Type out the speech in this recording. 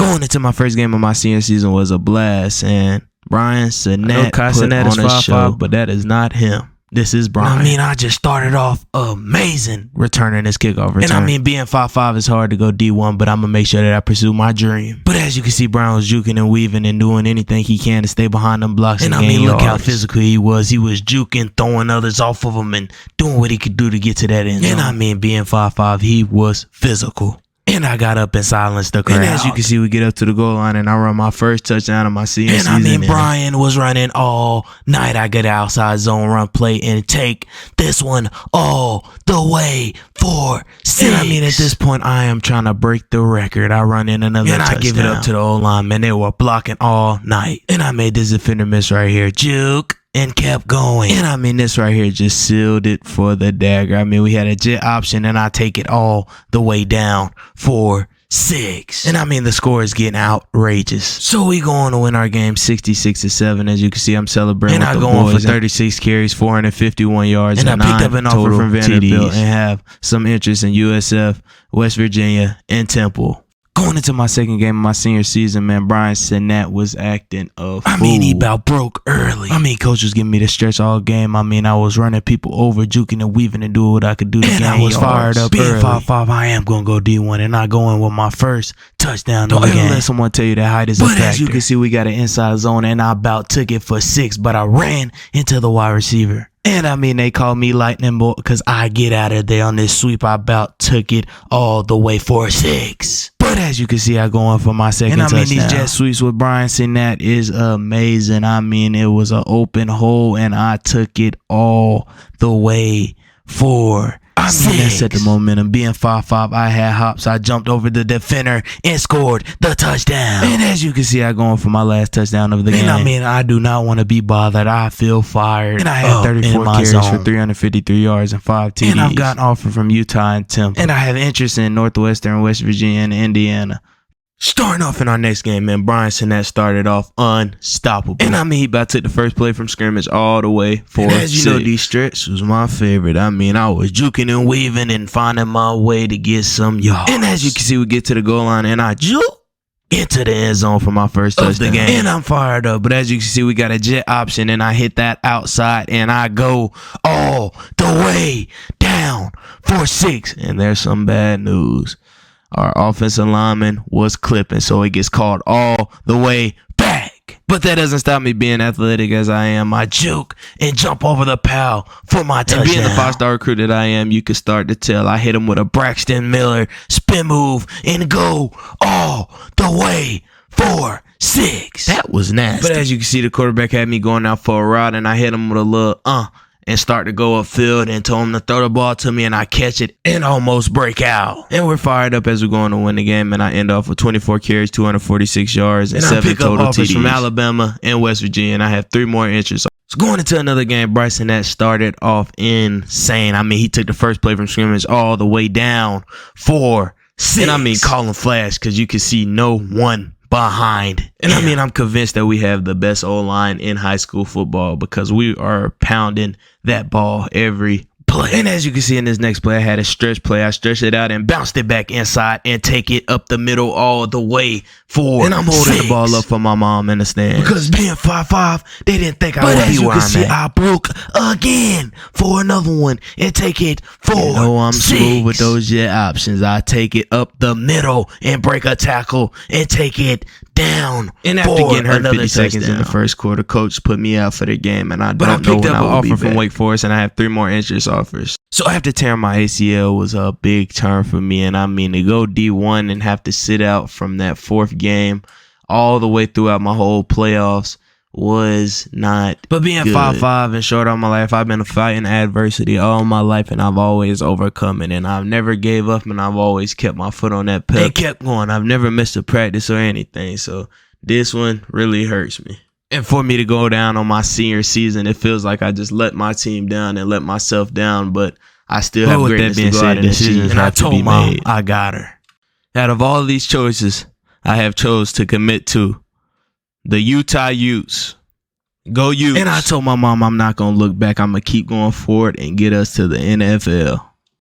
Going into my first game of my senior season was a blast, and Brian Sinnett put on a show, but that is not him. This is Brian. I just started off amazing returning this kickoff return. And being 5'5" is hard to go D1, but I'm going to make sure that I pursue my dream. But as you can see, Brian was juking and weaving and doing anything he can to stay behind them blocks. And look how physical he was. He was juking, throwing others off of him, and doing what he could do to get to that end zone. And being 5'5", he was physical. And I got up and silenced the crowd. And as you can see, we get up to the goal line, and I run my first touchdown of my senior season. And Brian was running all night. I get outside zone run play and take this one all the way for 6. And at this point, I am trying to break the record. I run in another touchdown. I give it up to the O-line, man. They were blocking all night. And I made this defender miss right here. Juke. And kept going. And this right here just sealed it for the dagger. We had a jet option, and I take it all the way down for 6. And the score is getting outrageous. So we go on to win our game 66-7. As you can see, I'm celebrating with the boys. For 36 carries, 451 yards, and I picked up an offer from Vanderbilt and have some interest in USF, West Virginia, and Temple. Going into my second game of my senior season, man, Brian Sinnett was acting a fool. He about broke early. Coach was giving me the stretch all game. I was running people over, juking and weaving and doing what I could do to gain yards. I was fired up early. Being 5'5", I am going to go D1, and I go in with my first touchdown of the game. Don't let someone tell you that height is a factor. As you can see, we got an inside zone, and I about took it for 6, but I ran into the wide receiver. And they call me lightning bolt because I get out of there on this sweep. I about took it all the way for 6. But as you can see, I go in for my second touchdown. These jet sweeps with Brian Sinnett is amazing. It was an open hole, and I took it all the way for 6. That set the momentum. Being 5'5", I had hops. I jumped over the defender and scored the touchdown. And as you can see, I go in for my last touchdown of the game. I do not want to be bothered. I feel fired. And I had 34 carries for 353 yards and 5 TDs. And I've gotten offer from Utah and Temple. And I have interest in Northwestern, West Virginia, and Indiana. Starting off in our next game, man, Brian Sinnett started off unstoppable. And he about took the first play from scrimmage all the way for 6. As you know, these stretch was my favorite. I was juking and weaving and finding my way to get some yards. And as you can see, we get to the goal line, and I juke into the end zone for my first touchdown of the game. And I'm fired up. But as you can see, we got a jet option, and I hit that outside, and I go all the way down for 6. And there's some bad news. Our offensive lineman was clipping, so it gets called all the way back. But that doesn't stop me being athletic as I am. I juke and jump over the pal for my touchdown. And being the 5-star recruit that I am, you can start to tell. I hit him with a Braxton Miller spin move and go all the way for 6. That was nasty. But as you can see, the quarterback had me going out for a route, and I hit him with a little and start to go upfield and told him to throw the ball to me, and I catch it and almost break out. And we're fired up as we're going to win the game, and I end off with 24 carries, 246 yards, and 7 total TDs from Alabama and West Virginia, and I have 3 more interests. So going into another game, Bryson that started off insane. he took the first play from scrimmage all the way down for 6. And calling flash because you can see no one behind. And I'm convinced that we have the best O-line in high school football because we are pounding that ball every play. And as you can see in this next play, I had a stretch play. I stretched it out and bounced it back inside and take it up the middle all the way for 6. And I'm holding the ball up for my mom in the stands. Because being 5'5", they didn't think I would be where I'm at. I broke again for another one and take it for 6. I'm smooth with those jet options. I take it up the middle and break a tackle and take it down. And after getting hurt 50 seconds in the first quarter, coach put me out for the game, and I don't know when I will be back. From Wake Forest, and I have 3 more interest offers. So after tearing my ACL was a big turn for me, and to go D1 and have to sit out from that 4th game all the way throughout my whole playoffs was not But being 5'5" and short all my life, I've been fighting adversity all my life, and I've always overcome it, and I've never gave up, and I've always kept my foot on that pedal and kept going. I've never missed a practice or anything, so this one really hurts me. And for me to go down on my senior season, it feels like I just let my team down and let myself down, but I still have greatness to go out and achieve. And I told Mom I got her. Out of all of these choices, I have chose to commit to the Utah Utes. Go Utes. And I told my mom I'm not going to look back. I'm going to keep going forward and get us to the NFL.